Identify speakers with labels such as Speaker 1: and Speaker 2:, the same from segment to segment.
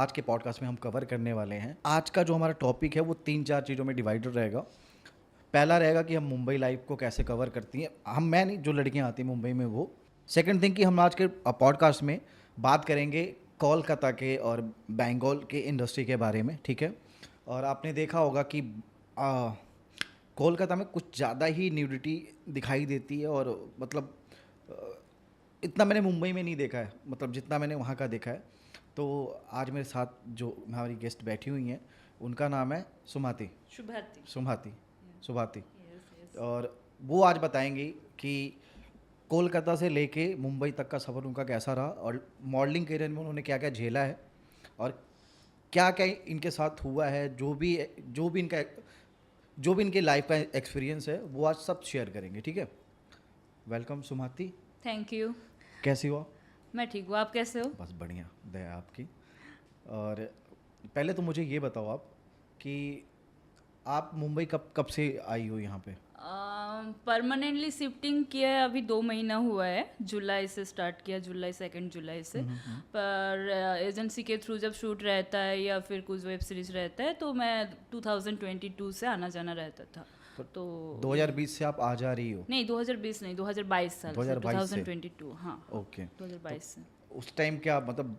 Speaker 1: आज के पॉडकास्ट में हम कवर करने वाले हैं। आज का जो हमारा टॉपिक है वो 3-4 चीज़ों में डिवाइडेड रहेगा। पहला रहेगा कि हम मुंबई लाइफ को कैसे कवर करती हैं, मैं नहीं, जो लड़कियां आती हैं मुंबई में वो। सेकंड थिंग कि हम आज के पॉडकास्ट में बात करेंगे कोलकाता के और बंगाल के इंडस्ट्री के बारे में, ठीक है। और आपने देखा होगा कि कोलकाता में कुछ ज़्यादा ही न्यूडिटी दिखाई देती है, और मतलब इतना मैंने मुंबई में नहीं देखा है, मतलब जितना मैंने वहाँ का देखा है। तो आज मेरे साथ जो हमारी गेस्ट बैठी हुई हैं उनका नाम है सुभाती। और वो आज बताएंगी कि कोलकाता से लेके मुंबई तक का सफ़र उनका कैसा रहा, और मॉडलिंग करियर में उन्होंने क्या क्या झेला है, और क्या क्या इनके साथ हुआ है, जो भी इनके लाइफ का एक्सपीरियंस है वो आज सब शेयर करेंगे, ठीक है। वेलकम सुभाती।
Speaker 2: Thank you.
Speaker 1: कैसी हो?
Speaker 2: मैं ठीक हूँ, आप कैसे हो?
Speaker 1: बस बढ़िया, दया आपकी। और पहले तो मुझे ये बताओ आप कि आप मुंबई कब से आई हो यहाँ पे?
Speaker 2: परमानेंटली शिफ्टिंग किया है, अभी 2 महीना हुआ है। जुलाई से स्टार्ट किया, सेकेंड जुलाई से। पर एजेंसी के थ्रू जब शूट रहता है या फिर कुछ वेब सीरीज रहता है तो मैं 2022 से आना जाना रहता था। तो
Speaker 1: 2020 से आप आ जा रही हो?
Speaker 2: नहीं, 2020 नहीं, 2022 साल से, 2022। हाँ
Speaker 1: ओके।
Speaker 2: 2022 से।
Speaker 1: उस टाइम क्या मतलब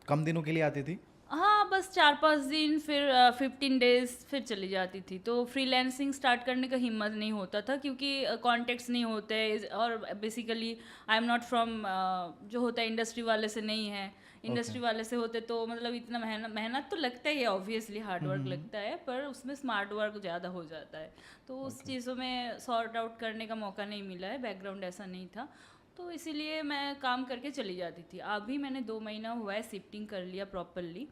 Speaker 1: कम दिनों के लिए आती थी?
Speaker 2: हाँ, बस 4-5 दिन, फिर 15 डेज, फिर चली जाती थी। तो फ्रीलैंसिंग स्टार्ट करने का हिम्मत नहीं होता था क्योंकि कॉन्टेक्ट्स नहीं होते, और basically I am not from जो होता है इंडस्ट्री वाले से नहीं है। इंडस्ट्री वाले से होते तो मतलब इतना मेहनत तो लगता ही है, ऑब्वियसली हार्ड वर्क लगता है, पर उसमें स्मार्ट वर्क ज़्यादा हो जाता है। तो उस चीज़ों में सॉर्ट आउट करने का मौका नहीं मिला है, बैकग्राउंड ऐसा नहीं था, तो इसीलिए मैं काम करके चली जाती थी। अभी मैंने 2 महीना हुआ है शिफ्टिंग कर लिया प्रॉपरली,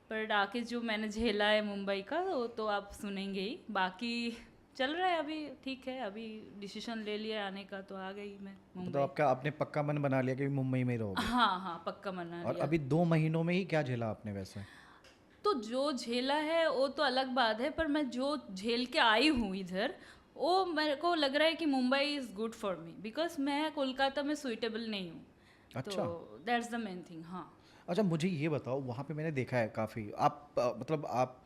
Speaker 2: पर आके जो मैंने झेला है मुंबई का वो तो आप सुनेंगे ही। बाकी चल रहा है अभी, ठीक है। अभी डिसीजन ले लिया आने का, तो आ गई मैं मुंबई।
Speaker 1: तो आपने पक्का मन बना लिया कि मुंबई में ही रहोगे?
Speaker 2: हाँ, पक्का मना
Speaker 1: और
Speaker 2: लिया।
Speaker 1: अभी 2 महीनों में ही क्या झेला आपने वैसे?
Speaker 2: तो जो झेला है वो तो अलग बात है, पर मैं जो झेल के आई हूँ इधर, वो मेरे को लग रहा है कि Mumbai is good for me, because मैं कोलकाता में सुइटेबल नहीं हूँ।
Speaker 1: अच्छा।
Speaker 2: तो दैट्स द मेन थिंग। हाँ।
Speaker 1: अच्छा, मुझे ये बताओ, वहाँ पे मैंने देखा है काफ़ी, आप मतलब आप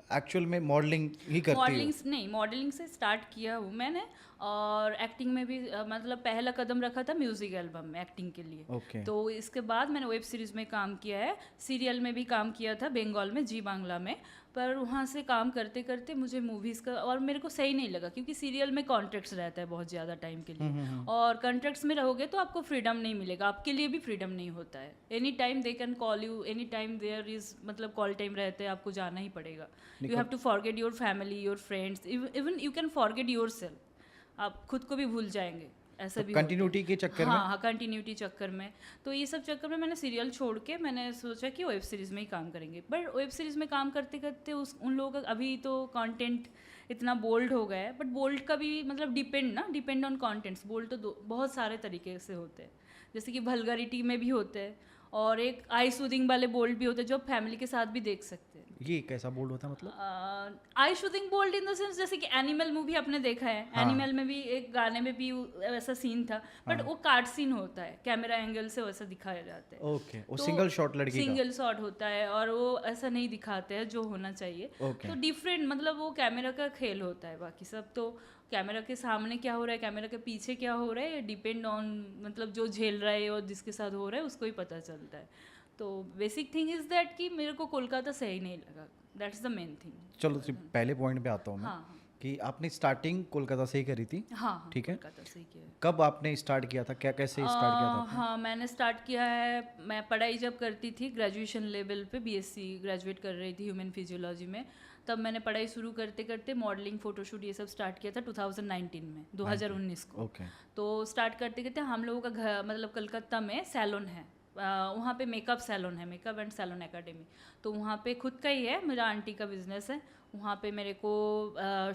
Speaker 1: एक्चुअल में मॉडलिंग ही करती हो?
Speaker 2: मॉडलिंग से स्टार्ट किया हूँ मैंने, और एक्टिंग में भी मतलब पहला कदम रखा था म्यूज़िक एल्बम में एक्टिंग के लिए।
Speaker 1: ओके।
Speaker 2: तो इसके बाद मैंने वेब सीरीज़ में काम किया है, सीरियल में भी काम किया था बंगाल में, जी बांग्ला में। पर वहाँ से काम करते करते मुझे मूवीज़ का और मेरे को सही नहीं लगा, क्योंकि सीरियल में कॉन्ट्रैक्ट्स रहता है बहुत ज़्यादा टाइम के लिए, और कॉन्ट्रैक्ट्स में रहोगे तो आपको फ्रीडम नहीं मिलेगा, आपके लिए भी फ्रीडम नहीं होता है। Any time they can call you, any time there is, मतलब कॉल टाइम रहते हैं, आपको जाना ही पड़ेगा। You have to forget your family, your friends, even you can forget yourself, आप खुद को भी भूल जाएंगे, ऐसा भी
Speaker 1: कंटिन्यूटी के चक्कर में?
Speaker 2: हाँ, कंटिन्यूटी चक्कर में। तो ये सब चक्कर में मैंने सीरियल छोड़ के मैंने सोचा कि वेब सीरीज़ में ही काम करेंगे। बट वेब सीरीज़ में काम करते करते उन लोगों का अभी तो कंटेंट इतना बोल्ड हो गया है, बट बोल्ड का भी मतलब डिपेंड ऑन कंटेंट्स। बोल्ड तो बहुत सारे तरीके से होते हैं, जैसे कि वल्गरिटी में भी होते हैं, और एक आई सूदिंग वाले बोल्ड भी होते हैं जो आप फैमिली के साथ भी देख सकते हैं।
Speaker 1: ये कैसा बोल्ड होता है मतलब?
Speaker 2: I shooting bold in the sense, जैसे कि एनिमल मूवी आपने देखा है।
Speaker 1: हाँ।
Speaker 2: एनिमल में भी एक गाने में भी ऐसा सीन था, बट वो कार्ड सीन होता है, कैमरा एंगल से वैसा दिखाया जाता है।
Speaker 1: ओके, वो सिंगल शॉट लड़की का?
Speaker 2: सिंगल शॉट होता है, और वो ऐसा नहीं दिखाते हैं जो होना चाहिए।
Speaker 1: ओके।
Speaker 2: तो डिफरेंट, मतलब वो कैमरा का खेल होता है। बाकी सब तो कैमरा के सामने क्या हो रहा है, कैमरा के पीछे क्या हो रहा है, डिपेंड ऑन, मतलब जो झेल रहा है और जिसके साथ हो रहा है उसको ही पता चलता है। तो बेसिक थिंग इज़ दैट कि मेरे को कोलकाता सही नहीं लगा, दैट्स द मेन थिंग।
Speaker 1: चलो पहले पॉइंट पे आता हूँ मैं।
Speaker 2: हाँ,
Speaker 1: कि आपने स्टार्टिंग कोलकाता से ही करी थी?
Speaker 2: हाँ,
Speaker 1: ठीक है।
Speaker 2: कोलकाता से ही किया है।
Speaker 1: कब आपने स्टार्ट किया था, कैसे स्टार्ट किया था आपने?
Speaker 2: हाँ, मैंने स्टार्ट किया है, मैं पढ़ाई जब करती थी ग्रेजुएशन लेवल पे, बीएससी ग्रेजुएट कर रही थी ह्यूमन फिजियोलॉजी में, तब मैंने पढ़ाई शुरू करते करते मॉडलिंग, फोटोशूट ये सब स्टार्ट किया था 2019 में, 2019 को।
Speaker 1: ओके।
Speaker 2: तो स्टार्ट करते करते हम लोगों का घर, मतलब कलकत्ता में सैलून है, वहाँ पे मेकअप सैलून है, मेकअप एंड सैलून एकेडमी। तो वहाँ पे खुद का ही है, मेरा आंटी का बिजनेस है। वहाँ पे मेरे को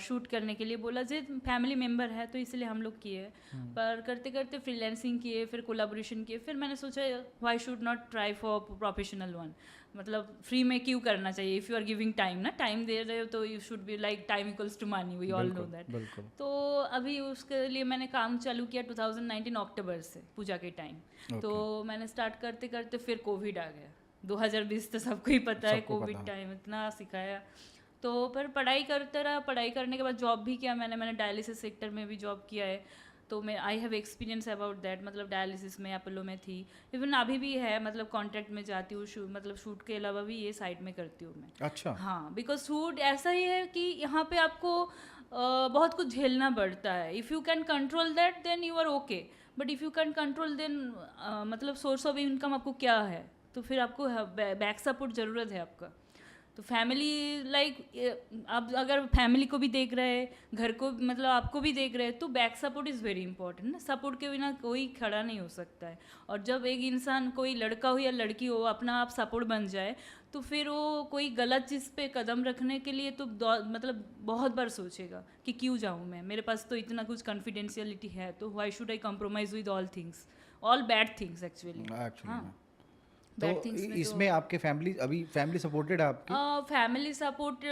Speaker 2: शूट करने के लिए बोला, जे फैमिली मेम्बर है तो इसलिए हम लोग किए। पर करते करते फ्रीलैंसिंग किए, फिर कोलाबोरेशन किए, फिर मैंने सोचा why should not try for professional one, मतलब फ्री में क्यों करना चाहिए। If you are giving time ना, टाइम दे रहे हो तो you should be like time equals to money, we all know that.
Speaker 1: बिल्कुल।
Speaker 2: तो अभी उसके लिए मैंने काम चालू किया 2019 अक्टूबर से, पूजा के टाइम। तो मैंने स्टार्ट करते करते फिर कोविड आ गया। 2020 तो सबको ही पता है,
Speaker 1: सबको
Speaker 2: कोविड
Speaker 1: पता।
Speaker 2: टाइम इतना सिखाया। तो फिर पढ़ाई करते रहा, पढ़ाई करने के बाद जॉब भी किया मैंने डायलिसिस सेक्टर में भी जॉब किया है। तो मैं I have experience about that, मतलब डायलिसिस में अपोलो में थी, इवन अभी भी है, मतलब कॉन्ट्रैक्ट में जाती हूँ, मतलब शूट के अलावा भी ये साइड में करती हूँ मैं।
Speaker 1: अच्छा।
Speaker 2: हाँ, बिकॉज शूट ऐसा ही है कि यहाँ पे आपको बहुत कुछ झेलना पड़ता है। If you can control that then you are okay, but if you can control then मतलब सोर्स ऑफ इनकम आपको क्या है, तो फिर आपको बैक सपोर्ट ज़रूरत है आपका। तो फैमिली लाइक आप अगर फैमिली को भी देख रहे हैं, घर को मतलब आपको भी देख रहे हैं, तो back support is very important ना। सपोर्ट के बिना कोई खड़ा नहीं हो सकता है। और जब एक इंसान, कोई लड़का हो या लड़की हो, अपना आप सपोर्ट बन जाए, तो फिर वो कोई गलत चीज़ पे कदम रखने के लिए तो मतलब बहुत बार सोचेगा कि क्यों जाऊँ मैं, मेरे पास तो इतना कुछ कॉन्फिडेंशियलिटी है, तो why should I compromise with all things, all bad things actually.
Speaker 1: Actually
Speaker 2: हाँ,
Speaker 1: में तो
Speaker 2: बैड थिंग्स में तो
Speaker 1: इसमें आपके फैमिली सपोर्टेड है आपकी?
Speaker 2: फैमिली सपोर्ट,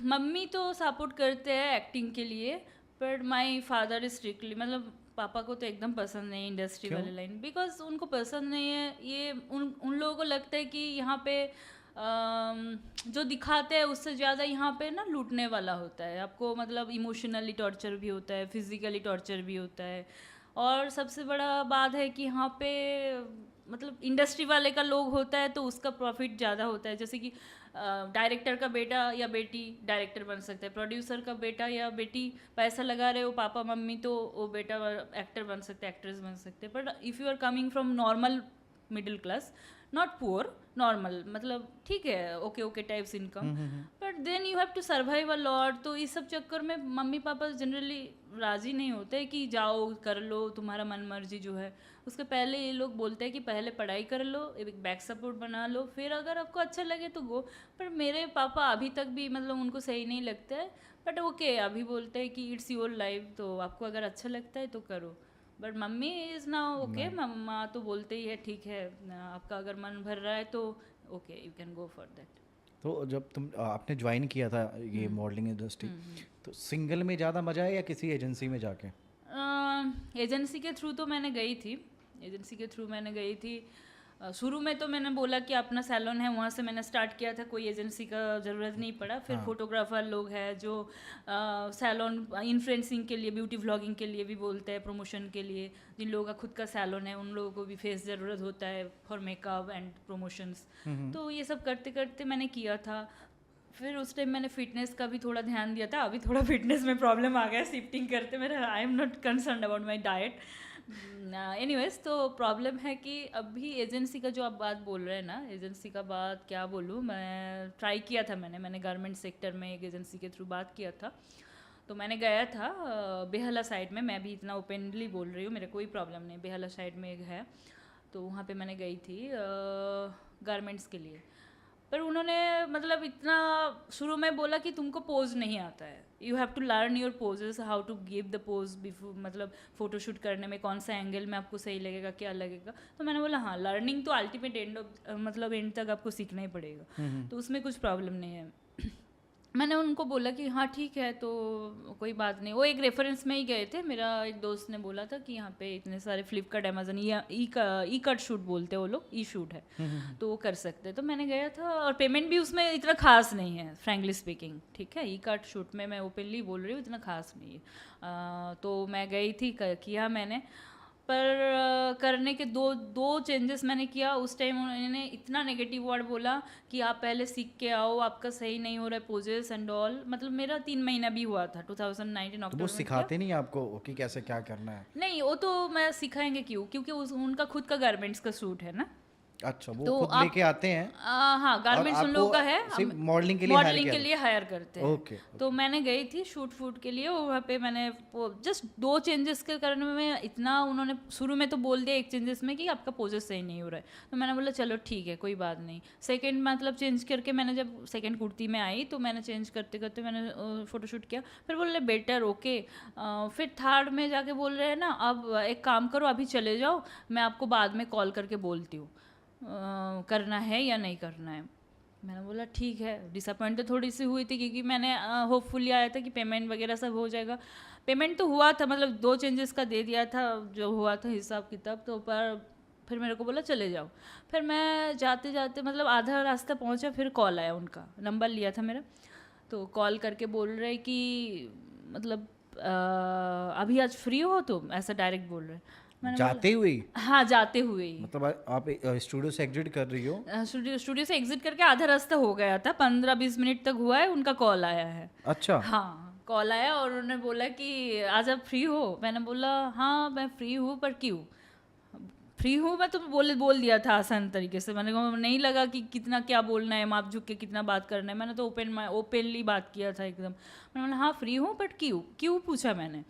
Speaker 2: मम्मी तो सपोर्ट करते हैं एक्टिंग के लिए, but my father is strictly, मतलब पापा को तो एकदम पसंद नहीं इंडस्ट्री
Speaker 1: क्यों?
Speaker 2: वाले लाइन, बिकॉज उनको पसंद नहीं है ये। उन लोगों को लगता है कि यहाँ पे जो दिखाते हैं उससे ज़्यादा यहाँ पे ना लूटने वाला होता है आपको, मतलब इमोशनली टॉर्चर भी होता है, फिजिकली टॉर्चर भी होता है। और सबसे बड़ा बात है कि यहाँ पे मतलब इंडस्ट्री वाले का लोग होता है तो उसका प्रॉफिट ज़्यादा होता है। जैसे कि डायरेक्टर का बेटा या बेटी डायरेक्टर बन सकता है, प्रोड्यूसर का बेटा या बेटी पैसा लगा रहे हो पापा मम्मी, तो वो बेटा एक्टर बन सकते, एक्ट्रेस बन सकते। But if you are coming from normal middle class, not poor, normal, मतलब ठीक है, okay okay types income, but then you have to survive a lot. तो इस सब चक्कर में मम्मी पापा जनरली राज़ी नहीं होते कि जाओ कर लो तुम्हारा मन मर्जी जो है। उसके पहले ये लोग बोलते हैं कि पहले पढ़ाई कर लो, एक बैक सपोर्ट बना लो, फिर अगर आपको अच्छा लगे तो गो। पर मेरे पापा अभी तक भी मतलब उनको सही नहीं लगता है, बट ओके अभी बोलते हैं कि इट्स योर लाइफ, तो आपको अगर अच्छा लगता है तो करो। But mummy is now okay, mama तो बोलते ही है ठीक है, आपका अगर मन भर रहा है तो okay you can go for that.
Speaker 1: तो जब आपने ज्वाइन किया था ये मॉडलिंग इंडस्ट्री, तो सिंगल में ज़्यादा मजा है या किसी एजेंसी में जाके?
Speaker 2: एजेंसी के थ्रू तो मैंने गई थी, एजेंसी के थ्रू मैंने गई थी। शुरू में तो मैंने बोला कि अपना सैलून है, वहाँ से मैंने स्टार्ट किया था, कोई एजेंसी का ज़रूरत नहीं पड़ा। फिर फोटोग्राफर लोग हैं जो सैलून इन्फ्लुएंसिंग के लिए, ब्यूटी व्लॉगिंग के लिए भी बोलते हैं, प्रमोशन के लिए, जिन लोगों का खुद का सैलून है उन लोगों को भी फेस ज़रूरत होता है फॉर मेकअप एंड प्रमोशंस। तो ये सब करते करते मैंने किया था। फिर उस टाइम मैंने फिटनेस का भी थोड़ा ध्यान दिया था, अभी थोड़ा फिटनेस में प्रॉब्लम आ गया शिफ्टिंग करते मेरे, I am not concern about my diet. Anyways, तो प्रॉब्लम है कि अभी एजेंसी का जो आप बात बोल रहे हैं ना, एजेंसी का बात क्या बोलूँ, मैं ट्राई किया था, मैंने गारमेंट सेक्टर में एक एजेंसी के थ्रू बात किया था। तो मैंने गया था बेहला साइड में, मैं भी इतना ओपनली बोल रही हूँ, मेरा कोई प्रॉब्लम नहीं, बेहला साइड में एक है, तो वहाँ पे मैंने गई थी गारमेंट्स के लिए। पर उन्होंने मतलब इतना शुरू में बोला कि तुमको पोज नहीं आता है, you have to learn your poses, how to give the pose before, मतलब फोटोशूट करने में कौन सा एंगल में आपको सही लगेगा, क्या लगेगा। तो मैंने बोला हाँ, लर्निंग तो अल्टीमेट एंड मतलब एंड तक आपको सीखना ही पड़ेगा, तो उसमें कुछ प्रॉब्लम नहीं है। मैंने उनको बोला कि हाँ ठीक है, तो कोई बात नहीं। वो एक रेफरेंस में ही गए थे, मेरा एक दोस्त ने बोला था कि यहाँ पे इतने सारे फ्लिपकार्ट, अमेजन, ई कट शूट बोलते हैं वो लोग, ई शूट है, तो वो कर सकते हैं। तो मैंने गया था, और पेमेंट भी उसमें इतना खास नहीं है फ्रैंकली स्पीकिंग, ठीक है, ई कट शूट में मैं ओपनली बोल रही हूँ, इतना खास नहीं है। तो मैं गई थी, किया मैंने, पर करने के दो चेंजेस मैंने किया। उस टाइम उन्होंने इतना नेगेटिव वर्ड बोला कि आप पहले सीख के आओ, आपका सही नहीं हो रहा है पोजेस एंड ऑल। मतलब मेरा 3 महीना भी हुआ था, 2019
Speaker 1: तो
Speaker 2: अक्टूबर
Speaker 1: वो
Speaker 2: में किया।
Speaker 1: सिखाते नहीं आपको कि कैसे क्या करना है?
Speaker 2: नहीं, वो तो मैं सिखाएंगे क्यों, क्योंकि उनका खुद का गारमेंट्स का सूट है ना।
Speaker 1: अच्छा, वो
Speaker 2: तो
Speaker 1: खुद
Speaker 2: आप
Speaker 1: लेके आते हैं
Speaker 2: हाँ,
Speaker 1: और
Speaker 2: गारमेंट्स उन लोगों का है,
Speaker 1: आपको सिर्फ मॉडलिंग के लिए हायर
Speaker 2: मॉडलिंग
Speaker 1: किया
Speaker 2: के
Speaker 1: था?
Speaker 2: लिए हायर करते हैं।
Speaker 1: ओके।
Speaker 2: तो मैंने गई थी शूट फूट के लिए, वहाँ पे मैंने जस्ट 2 चेंजेस के करने में इतना, उन्होंने शुरू में तो बोल दिया एक चेंजेस में कि आपका पोजेस सही नहीं हो रहा है। तो मैंने बोला चलो ठीक है, कोई बात नहीं। सेकंड मतलब चेंज करके मैंने जब सेकंड कुर्ती में आई, तो मैंने चेंज करते करते मैंने फ़ोटोशूट किया, फिर बोल रहे बेटर ओके। फिर थर्ड में जाके बोल रहे हैं ना, अब एक काम करो, अभी चले जाओ, मैं आपको बाद में कॉल करके बोलती हूँ करना है या नहीं करना है। मैंने बोला ठीक है। डिसअपॉइंट तो थोड़ी सी हुई थी, क्योंकि मैंने होपफुली आया था कि पेमेंट वगैरह सब हो जाएगा। पेमेंट तो हुआ था, मतलब 2 चेंजेस का दे दिया था जो हुआ था हिसाब किताब, तो पर फिर मेरे को बोला चले जाओ। फिर मैं जाते जाते मतलब आधा रास्ता पहुंचा, फिर कॉल आया, उनका नंबर लिया था मेरा, तो कॉल करके बोल रहे कि मतलब अभी आज फ्री हो तुम, ऐसा डायरेक्ट बोल रहे। मैंने
Speaker 1: जाते हुए ही?
Speaker 2: बोला हाँ, जाते हुए ही।
Speaker 1: मतलब आप स्टूडियो से एग्जिट कर रही हो?
Speaker 2: स्टूडियो से एग्जिट करके आधा रास्ता हो गया था, 15-20 मिनट तक हुआ है, उनका कॉल आया है।
Speaker 1: अच्छा।
Speaker 2: हाँ, कॉल आया और उन्होंने बोला कि आज आप फ्री हो? मैंने बोला हाँ मैं फ्री हूँ, पर क्यों फ्री हूँ? मैं तो बोल दिया था आसान तरीके से, मैंने को नहीं लगा कि कितना क्या बोलना है, माप झुक के कितना बात करना है, मैंने तो ओपनली बात किया था एकदम। मैंने बोला हाँ फ्री हूँ, बट क्यों क्यों पूछा मैंने।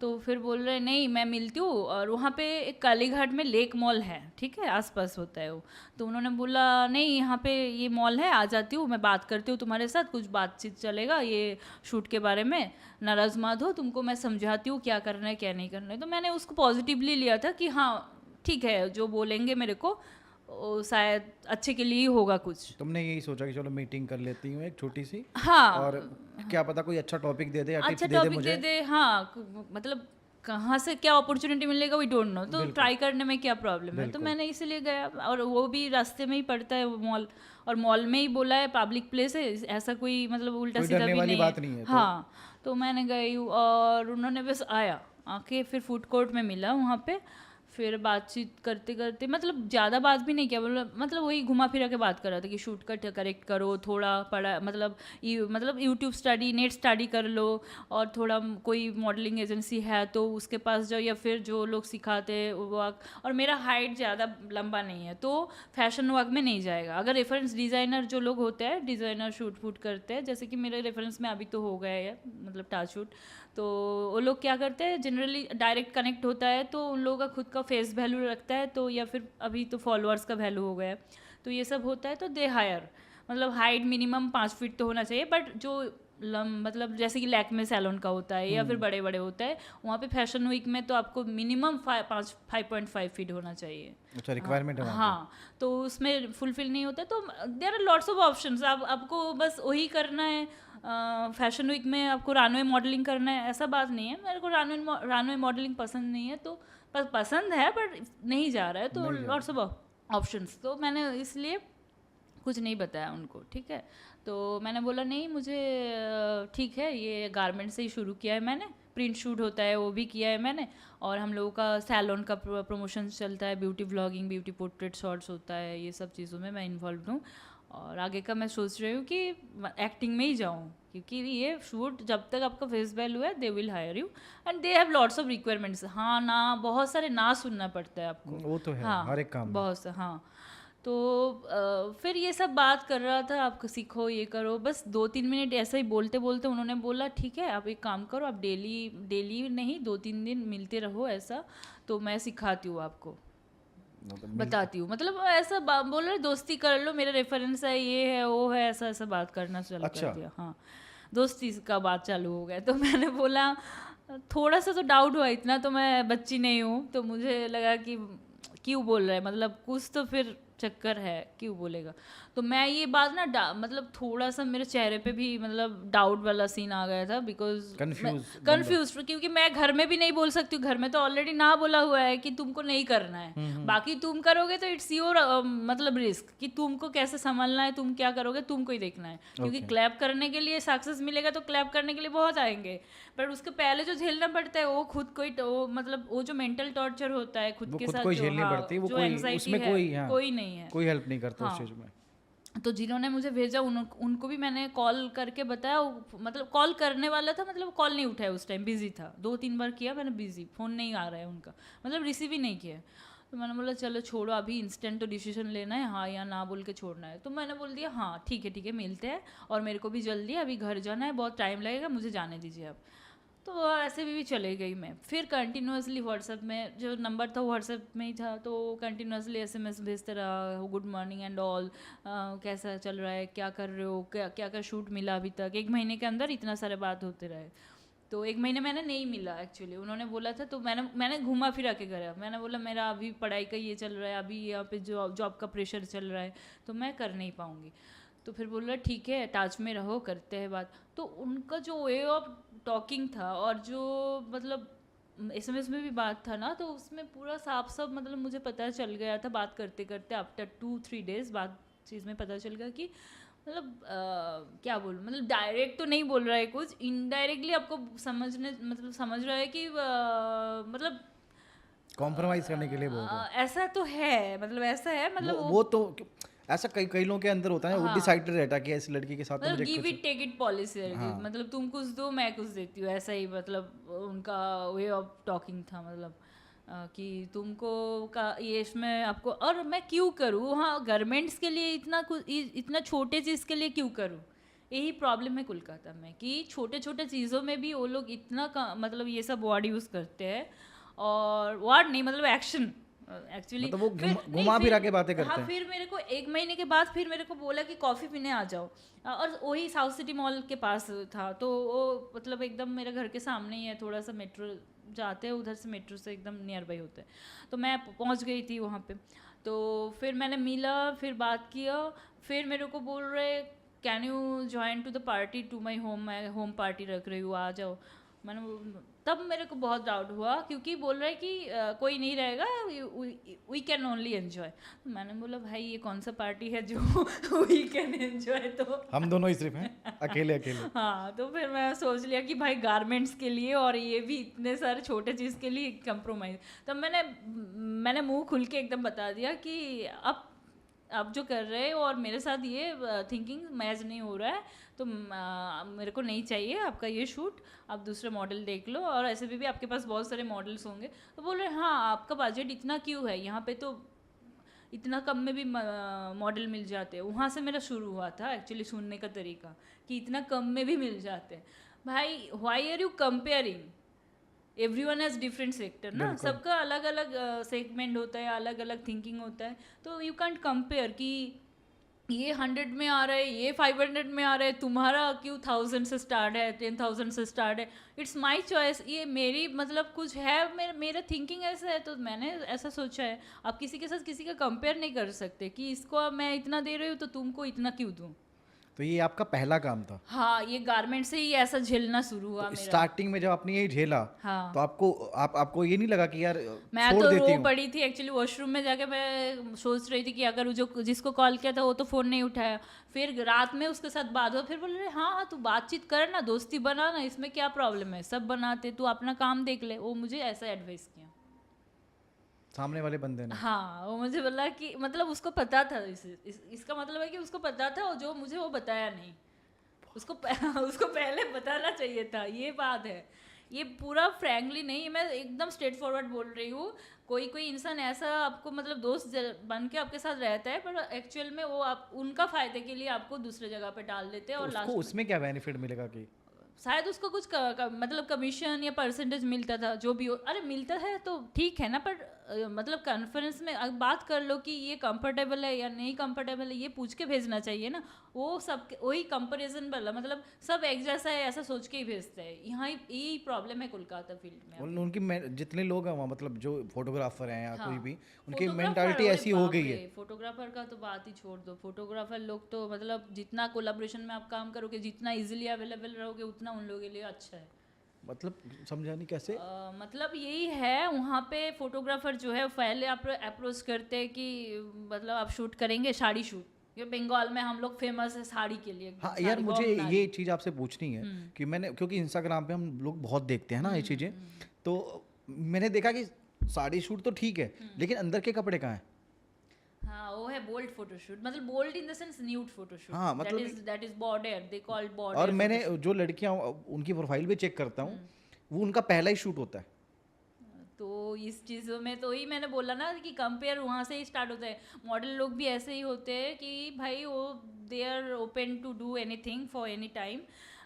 Speaker 2: तो फिर बोल रहे नहीं मैं मिलती हूँ, और वहाँ पे एक कालीघाट में लेक मॉल है, ठीक है, आसपास होता है वो। तो उन्होंने बोला नहीं यहाँ पे ये मॉल है, आ जाती हूँ, मैं बात करती हूँ तुम्हारे साथ, कुछ बातचीत चलेगा ये शूट के बारे में, नाराज मत हो, तुमको मैं समझाती हूँ क्या करना है क्या नहीं करना है। तो मैंने उसको पॉजिटिवली लिया था कि हाँ ठीक है, जो बोलेंगे मेरे को वो शायद अच्छे के लिए ही होगा कुछ।
Speaker 1: तुमने यही सोचा कि चलो मीटिंग कर लेती हूँ एक छोटी सी,
Speaker 2: हाँ,
Speaker 1: और क्या पता कोई अच्छा टॉपिक दे दे या टिप्स
Speaker 2: अच्छा
Speaker 1: दे दे
Speaker 2: टॉपिक
Speaker 1: मुझे।
Speaker 2: दे दे, हाँ मतलब कहाँ से क्या अपॉर्चुनिटी मिलेगा वी डोंट नो, तो
Speaker 1: बिल्कुल।
Speaker 2: ट्राई करने में क्या प्रॉब्लम है। तो
Speaker 1: बिल्कुल।
Speaker 2: मैंने इसीलिए गया, और वो भी रास्ते में ही पड़ता है वो मॉल, और मॉल में ही बोला है, पब्लिक प्लेस है, ऐसा कोई मतलब उल्टा
Speaker 1: कोई
Speaker 2: सीधा
Speaker 1: डरने
Speaker 2: भी
Speaker 1: वाली
Speaker 2: नहीं
Speaker 1: बात
Speaker 2: है।
Speaker 1: नहीं है
Speaker 2: हाँ, तो मैंने गई और उन्होंने बस आके फिर फूड कोर्ट में मिला वहाँ पे। फिर बातचीत करते करते मतलब ज़्यादा बात भी नहीं किया, मतलब वही घुमा फिरा के बात कर रहा था कि शूट करेक्ट करो, थोड़ा पढ़ा मतलब यूट्यूब स्टडी, नेट स्टडी कर लो, और थोड़ा कोई मॉडलिंग एजेंसी है तो उसके पास जाओ, या फिर जो लोग सिखाते हैं वर्क। और मेरा हाइट ज़्यादा लंबा नहीं है तो फैशन वर्क में नहीं जाएगा। अगर रेफरेंस डिज़ाइनर जो लोग होते हैं, डिज़ाइनर शूट करते हैं, जैसे कि मेरे रेफरेंस में अभी तो हो गया है मतलब टाच शूट, तो वो लोग क्या करते हैं जनरली डायरेक्ट कनेक्ट होता है तो उन लोगों का खुद का फेस वैल्यू रखता है, तो या फिर अभी तो फॉलोअर्स का वैल्यू हो गया है, तो ये सब होता है, तो दे हायर। मतलब हाइट मिनिमम 5 फीट तो होना चाहिए, बट जो मतलब जैसे कि लैक्मे सैलून का होता है या फिर बड़े बड़े होता है, वहाँ पे फैशन वीक में तो आपको मिनिमम 5.5 फीट होना चाहिए।
Speaker 1: अच्छा, रिक्वायरमेंट है वहाँ
Speaker 2: हाँ, तो उसमें फुलफिल नहीं होता, तो there are lots of options. आपको बस वही करना है। फैशन वीक में आपको रानवे मॉडलिंग करना है, ऐसा बात नहीं है। मेरे को रानवे मॉडलिंग पसंद नहीं है, तो पसंद है बट नहीं जा रहा है, तो
Speaker 1: नहीं जा
Speaker 2: लॉट्स ऑफ ऑप्शंस। तो मैंने इसलिए कुछ नहीं बताया उनको, ठीक है। तो मैंने बोला नहीं मुझे ठीक है, ये गारमेंट से ही शुरू किया है मैंने, प्रिंट शूट होता है वो भी किया है मैंने, और हम लोगों का सैलून का प्रमोशन चलता है, beauty vlogging, beauty portrait shots होता है, ये सब चीज़ों में मैं इन्वॉल्व हूँ। और आगे का मैं सोच रही हूँ कि एक्टिंग में ही जाऊँ, क्योंकि ये शूट जब तक आपका फेस वैल्यू है they will hire you, and they have lots of requirements. हाँ ना, बहुत सारे ना सुनना पड़ता है आपको।
Speaker 1: वो तो है
Speaker 2: हाँ,
Speaker 1: हर एक काम में।
Speaker 2: बहुत सा, हाँ। तो फिर ये सब बात कर रहा था, आप सीखो ये करो, बस 2-3 मिनट ऐसे ही बोलते बोलते उन्होंने बोला ठीक है आप एक काम करो, आप डेली डेली नहीं 2-3 दिन मिलते रहो ऐसा, तो मैं सिखाती हूँ आपको,
Speaker 1: मतलब
Speaker 2: बताती हूँ, मतलब ऐसा बोल रहे दोस्ती कर लो, मेरा रेफरेंस है, ये है वो है, ऐसा ऐसा बात करना चालू
Speaker 1: अच्छा।
Speaker 2: कर दिया। हाँ, दोस्ती का बात चालू हो गया। तो मैंने बोला थोड़ा सा तो डाउट हुआ, इतना तो मैं बच्ची नहीं हूँ, तो मुझे लगा कि क्यों बोल रहा है, मतलब कुछ तो फिर चक्कर है, क्यों बोलेगा। तो मैं ये बात ना मतलब थोड़ा सा मेरे चेहरे पे भी मतलब डाउट वाला सीन आ गया था, बिकॉज कंफ्यूज, क्योंकि मैं घर में भी नहीं बोल सकती हूँ, घर में तो ऑलरेडी ना बोला हुआ है कि तुमको नहीं करना है, बाकी तुम करोगे तो इट्स योर मतलब रिस्क, कि तुमको कैसे संभालना है, तुम क्या करोगे तुमको ही देखना है, क्योंकि क्लैप करने के लिए सक्सेस मिलेगा तो क्लैप करने के लिए बहुत आएंगे, पर उसके पहले जो झेलना पड़ता है वो खुद को ही, वो मतलब वो जो मेंटल टॉर्चर होता है खुद के साथ, जो जो एंग्जाइटी है, कोई नहीं है,
Speaker 1: कोई हेल्प नहीं करता
Speaker 2: हाँ।
Speaker 1: उस चीज़ में।
Speaker 2: तो जिन्होंने मुझे भेजा उनको भी मैंने कॉल करके बताया, मतलब कॉल करने वाला था, मतलब कॉल नहीं उठाया उस टाइम, बिजी था, 2-3 बार किया मैंने, बिजी, फ़ोन नहीं आ रहा है उनका, मतलब रिसीव ही नहीं किया। तो मैंने बोला चलो छोड़ो, अभी इंस्टेंट तो डिसीजन लेना है, हाँ या ना बोल के छोड़ना है। तो मैंने बोल दिया हाँ ठीक है मिलते हैं, और मेरे को भी जल्दी है, अभी घर जाना है, बहुत टाइम लगेगा, मुझे जाने दीजिए आप। तो ऐसे भी चले गई मैं। फिर कंटिन्यूसली व्हाट्सएप में जो नंबर था व्हाट्सएप में ही था, तो कंटिन्यूसली एसएमएस भेजते रहा, गुड मॉर्निंग एंड ऑल, कैसा चल रहा है, क्या कर रहे हो, क्या क्या शूट मिला अभी तक, 1 महीने के अंदर इतना सारे बात होते रहे। तो 1 महीने मैंने नहीं मिला एक्चुअली, उन्होंने बोला था, तो मैंने घुमा फिरा के करा, मैंने बोला मेरा अभी पढ़ाई का ये चल रहा है, अभी यहाँ पे जॉब का प्रेशर चल रहा है, तो मैं कर नहीं पाऊँगी। तो फिर बोल रहा ठीक है टच में रहो, करते हैं बात। तो उनका जो वे ऑफ टॉकिंग था, और जो मतलब SMS में भी बात था ना, तो उसमें पूरा साफ साफ मतलब मुझे पता चल गया था बात करते करते, आफ्टर 2-3 डेज बात चीज़ में पता चल गया कि मतलब क्या बोलूँ, मतलब डायरेक्ट तो नहीं बोल रहा है कुछ, इनडायरेक्टली आपको समझने मतलब समझ रहा है कि मतलब
Speaker 1: कॉम्प्रोमाइज़ करने के लिए बोल रहा है।
Speaker 2: ऐसा तो है, मतलब ऐसा है, मतलब
Speaker 1: वो तो ऐसा कई कई लोगों के अंदर होता है, वो
Speaker 2: हाँ,
Speaker 1: डिसाइडेड रहता है कि इस लड़की के साथ तो
Speaker 2: मतलब
Speaker 1: मुझे
Speaker 2: गिव
Speaker 1: कुछ।
Speaker 2: इट टेक इट पॉलिसी है कि
Speaker 1: हाँ।
Speaker 2: मतलब तुम कुछ दो मैं कुछ देती हूँ, ऐसा ही मतलब उनका वे ऑफ टॉकिंग था, मतलब कि तुमको का ये इसमें आपको, और मैं क्यों करूँ, हाँ गारमेंट्स के लिए इतना कुछ इतना छोटे चीज़ के लिए क्यों करूँ, यही प्रॉब्लम है कोलकाता में कि छोटे छोटे चीज़ों में भी वो लोग इतना मतलब ये सब वर्ड यूज़ करते हैं, और वर्ड नहीं मतलब एक्शन एक्चुअली।
Speaker 1: मतलब वो
Speaker 2: फिर नहीं,
Speaker 1: घुमा फिरा
Speaker 2: फिर
Speaker 1: के बातें करते
Speaker 2: हाँ,
Speaker 1: हैं।
Speaker 2: फिर मेरे को 1 महीने के बाद फिर मेरे को बोला कि कॉफ़ी पीने आ जाओ, और वही साउथ सिटी मॉल के पास था, तो वो मतलब एकदम मेरे घर के सामने ही है, थोड़ा सा मेट्रो जाते हैं उधर से, मेट्रो से एकदम नियर बाई होता है, तो मैं पहुंच गई थी वहाँ पे। तो फिर मैंने मिला, फिर बात किया, फिर मेरे को बोल रहे can you join to the party to my home, मैं होम पार्टी रख रही हूँ, आ जाओ। तब मेरे को बहुत डाउट हुआ, क्योंकि बोल रहा है कि कोई नहीं रहेगा, वी कैन ओनली एन्जॉय। मैंने बोला भाई ये कौन सा पार्टी है जो वी कैन एन्जॉय, तो
Speaker 1: हम दोनों ही सिर्फ हैं, अकेले अकेले।
Speaker 2: हाँ, तो फिर मैं सोच लिया कि भाई गारमेंट्स के लिए और ये भी इतने सारे छोटे चीज़ के लिए कंप्रोमाइज़। तब मैंने मुंह खुल के एकदम बता दिया कि अब आप जो कर रहे हो और मेरे साथ ये थिंकिंग मैच नहीं हो रहा है, तो मेरे को नहीं चाहिए आपका ये शूट, आप दूसरे मॉडल देख लो, और ऐसे भी आपके पास बहुत सारे मॉडल्स होंगे। तो बोल रहे हाँ आपका बजट इतना क्यों है, यहाँ पे तो इतना कम में भी मॉडल मिल जाते हैं। वहाँ से मेरा शुरू हुआ था एक्चुअली सुनने का तरीका, कि इतना कम में भी मिल जाते हैं। भाई why are you comparing, everyone has different sector ना,
Speaker 1: बिल्कुल।
Speaker 2: सबका अलग अलग सेगमेंट होता है, अलग अलग थिंकिंग होता है, तो यू कैंट कंपेयर कि ये 100 में आ रहा है, ये 500 में आ रहा है, तुम्हारा क्यों 1000 से स्टार्ट है, 10,000 से स्टार्ट है। इट्स माई चॉइस, ये मेरी मतलब कुछ है, मेरा थिंकिंग ऐसा है, तो मैंने ऐसा सोचा है। आप किसी के साथ किसी का कंपेयर नहीं कर सकते कि इसको अब मैं इतना दे रही हूँ तो तुमको इतना क्यों दूँ।
Speaker 1: तो ये आपका पहला काम था।
Speaker 2: हाँ, ये गारमेंट से ही ऐसा झेलना शुरू हुआ
Speaker 1: तो
Speaker 2: मेरा।
Speaker 1: स्टार्टिंग में जब आपने ये झेला,
Speaker 2: हाँ,
Speaker 1: तो आपको ये नहीं लगा कि यार
Speaker 2: मैं
Speaker 1: छोड़
Speaker 2: तो
Speaker 1: देती
Speaker 2: रो
Speaker 1: हूँ?
Speaker 2: पड़ी थी एक्चुअली, वॉशरूम में जाके मैं सोच रही थी कि अगर वो जो जिसको कॉल किया था वो तो फ़ोन नहीं उठाया, फिर रात में उसके साथ बात हुआ, फिर बोल रहे हाँ हाँ तू बातचीत कर ना, दोस्ती बना ना, इसमें क्या प्रॉब्लम है, सब बनाते, तू अपना काम देख ले। वो मुझे ऐसा एडवाइस किया,
Speaker 1: सामने वाले बंदे ने।
Speaker 2: हाँ, वो मुझे बोला कि मतलब उसको पता था, इसका मतलब है कि उसको पता था, और जो मुझे वो बताया नहीं, उसको उसको पहले बताना चाहिए था, ये बात है। ये पूरा फ्रैंकली नहीं, मैं एकदम स्ट्रेट फॉरवर्ड बोल रही हूँ। कोई कोई इंसान ऐसा आपको मतलब दोस्त बन के आपके साथ रहता है, पर एक्चुअल में वो आप उनका फ़ायदे के लिए आपको दूसरे जगह पे डाल देते हैं,
Speaker 1: तो
Speaker 2: और
Speaker 1: उसको
Speaker 2: लास्ट में
Speaker 1: उसमें क्या बेनिफिट मिलेगा कि
Speaker 2: शायद उसको कुछ मतलब कमीशन या परसेंटेज मिलता था, जो भी हो। अरे मिलता है तो ठीक है ना, पर मतलब कॉन्फ्रेंस में बात कर लो कि ये कंफर्टेबल है या नहीं कंफर्टेबल है, ये पूछ के भेजना चाहिए ना। वो सब वही कंपैरिजन वाला, मतलब सब एक जैसा है ऐसा सोच के ही भेजते हैं। यहाँ यही प्रॉब्लम है कोलकाता फील्ड में।
Speaker 1: उनकी जितने लोग हैं वहाँ, मतलब जो फोटोग्राफर हैं या
Speaker 2: हाँ,
Speaker 1: कोई भी, उनकी
Speaker 2: फोटोग्राफर,
Speaker 1: मेंटालिटी
Speaker 2: अरे
Speaker 1: ऐसी हो
Speaker 2: बाप
Speaker 1: गई
Speaker 2: रे,
Speaker 1: है।
Speaker 2: फोटोग्राफर का तो बात ही छोड़ दो। फोटोग्राफर लोग तो मतलब जितना कोलाब्रेशन में आप काम करोगे, जितना इजीली अवेलेबल रहोगे, उतना उन लोगों के लिए अच्छा है।
Speaker 1: मतलब समझा नहीं कैसे।
Speaker 2: मतलब यही है, वहाँ पे फोटोग्राफर जो है पहले आप अप्रोच करते हैं कि मतलब आप शूट करेंगे साड़ी शूट, ये बंगाल में हम लोग फेमस है साड़ी के लिए, एकदम
Speaker 1: हाँ यार,
Speaker 2: साड़ी
Speaker 1: मुझे
Speaker 2: बॉम
Speaker 1: ये
Speaker 2: नाड़ी।
Speaker 1: चीज़ आपसे पूछनी है कि मैंने, क्योंकि इंस्टाग्राम पे हम लोग बहुत देखते हैं ना ये चीज़ें, तो मैंने देखा कि साड़ी शूट तो ठीक है, लेकिन अंदर के कपड़े कहाँ हैं?
Speaker 2: हाँ, वो है बोल्ड फोटोशूट, मतलब bold in the sense nude photoshoot.
Speaker 1: हाँ, मतलब
Speaker 2: that is border, they called
Speaker 1: और
Speaker 2: बॉर्डर।
Speaker 1: मैंने जो लड़कियां उनकी प्रोफाइल पे चेक करता हूँ, वो उनका पहला ही शूट होता है।
Speaker 2: तो इस चीज़ों में तो ही मैंने बोला ना कि कंपेयर वहाँ से ही स्टार्ट होता है। मॉडल लोग भी ऐसे ही होते हैं कि भाई वो they are open to do anything for any time,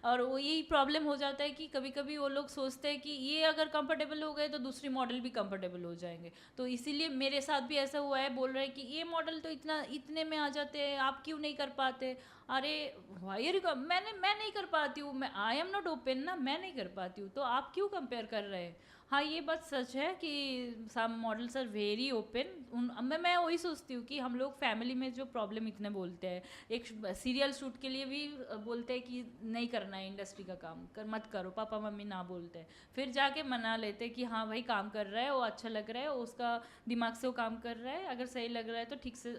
Speaker 2: और वो यही प्रॉब्लम हो जाता है कि कभी कभी वो लोग सोचते हैं कि ये अगर कंफर्टेबल हो गए तो दूसरी मॉडल भी कंफर्टेबल हो जाएंगे। तो इसीलिए मेरे साथ भी ऐसा हुआ है, बोल रहे हैं कि ये मॉडल तो इतने में आ जाते हैं, आप क्यों नहीं कर पाते। अरे वाई मैं नहीं कर पाती हूँ, मैं आई एम नॉट ओपन ना, मैं नहीं कर पाती हूँ, तो आप क्यों कंपेयर कर रहे हैं? हाँ ये बात सच है कि सम मॉडल्स आर वेरी ओपन। उन मैं वही सोचती हूँ कि हम लोग फैमिली में जो प्रॉब्लम इतने बोलते हैं, एक सीरियल शूट के लिए भी बोलते हैं कि नहीं करना है इंडस्ट्री का काम, मत करो, पापा मम्मी ना बोलते हैं, फिर जाके मना लेते हैं कि हाँ भाई काम कर रहा है, वो अच्छा लग रहा है, उसका दिमाग से वो काम कर रहा है, अगर सही लग रहा है तो ठीक से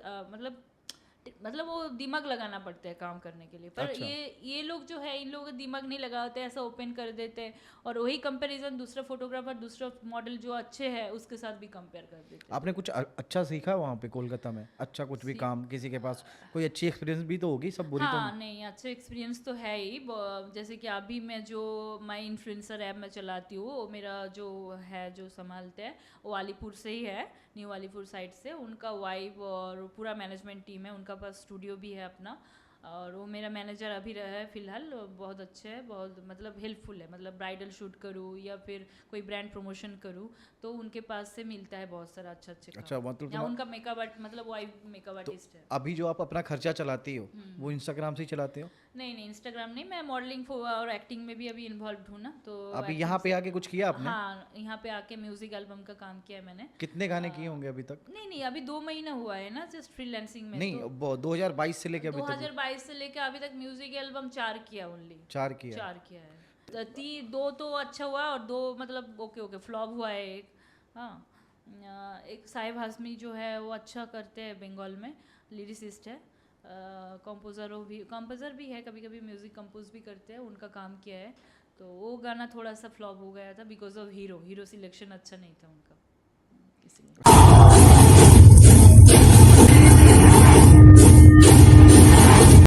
Speaker 2: मतलब वो दिमाग लगाना पड़ता है काम करने के लिए। पर
Speaker 1: अच्छा।
Speaker 2: ये लोग जो है, इन लोगों का दिमाग नहीं लगाते, ऐसा ओपन कर देते हैं, और वही कंपैरिजन दूसरा फोटोग्राफर, दूसरा मॉडल जो अच्छे हैं उसके साथ भी कंपेयर कर देते हैं।
Speaker 1: आपने कुछ अच्छा सीखा वहाँ पे कोलकाता में? अच्छा कुछ भी काम, किसी के पास कोई अच्छी एक्सपीरियंस भी तो होगी, सब बुरी तो
Speaker 2: हाँ
Speaker 1: नहीं?
Speaker 2: नहीं, अच्छे एक्सपीरियंस तो है ही। जैसे कि अभी मैं जो माई इन्फ्लुएंसर ऐप में चलाती हूँ, वो मेरा जो है जो संभालते हैं वो अलीपुर से ही है, न्यू अलीपुर साइड से। उनका वाइफ और पूरा मैनेजमेंट टीम है, उनका पास स्टूडियो भी है अपना, और वो मेरा मैनेजर अभी रहा है फिलहाल। बहुत अच्छे है, बहुत मतलब हेल्पफुल है, मतलब ब्राइडल शूट करूँ या फिर कोई ब्रांड प्रमोशन करूँ तो उनके पास से मिलता है बहुत सारा अच्छा अच्छे
Speaker 1: अच्छा
Speaker 2: काम।
Speaker 1: मतलब
Speaker 2: या उनका मेकअप आर्ट, मतलब वाइफ मेकअप
Speaker 1: तो
Speaker 2: आर्टिस्ट है।
Speaker 1: अभी जो आप अपना खर्चा चलाती हो वो इंस्टाग्राम से ही चलाते हो?
Speaker 2: नहीं नहीं, इंस्टाग्राम नहीं, मैं मॉडलिंग और एक्टिंग में भी अभी इन्वॉल्व हूँ ना, तो
Speaker 1: अभी
Speaker 2: एक्टिंग
Speaker 1: यहाँ पे
Speaker 2: से।
Speaker 1: आके कुछ किया आपने?
Speaker 2: हाँ यहाँ पे आके म्यूजिक एल्बम का काम किया है मैंने।
Speaker 1: कितने गाने किए होंगे अभी तक?
Speaker 2: नहीं नहीं, अभी 2 महीना हुआ है ना जस्ट फ्रीलांसिंग में,
Speaker 1: नहीं
Speaker 2: तो
Speaker 1: 2022 से लेके अभी तक
Speaker 2: 2022 से लेके अभी तक म्यूजिक एल्बम 4 किया ओनली।
Speaker 1: 4 किया है।
Speaker 2: 4 किया है, तो 2 तो अच्छा हुआ और 2 मतलब ओके ओके फ्लॉप हुआ है एक। हाँ एक साहिब हाशमी जो है वो अच्छा करते हैं, बंगाल में लिरिसिस्ट है, कंपोज़र भी है, कभी कभी म्यूज़िक कंपोज भी करते हैं, उनका काम किया है। तो वो गाना थोड़ा सा फ्लॉप हो गया था बिकॉज ऑफ हीरो सिलेक्शन अच्छा नहीं था उनका, इसलिए।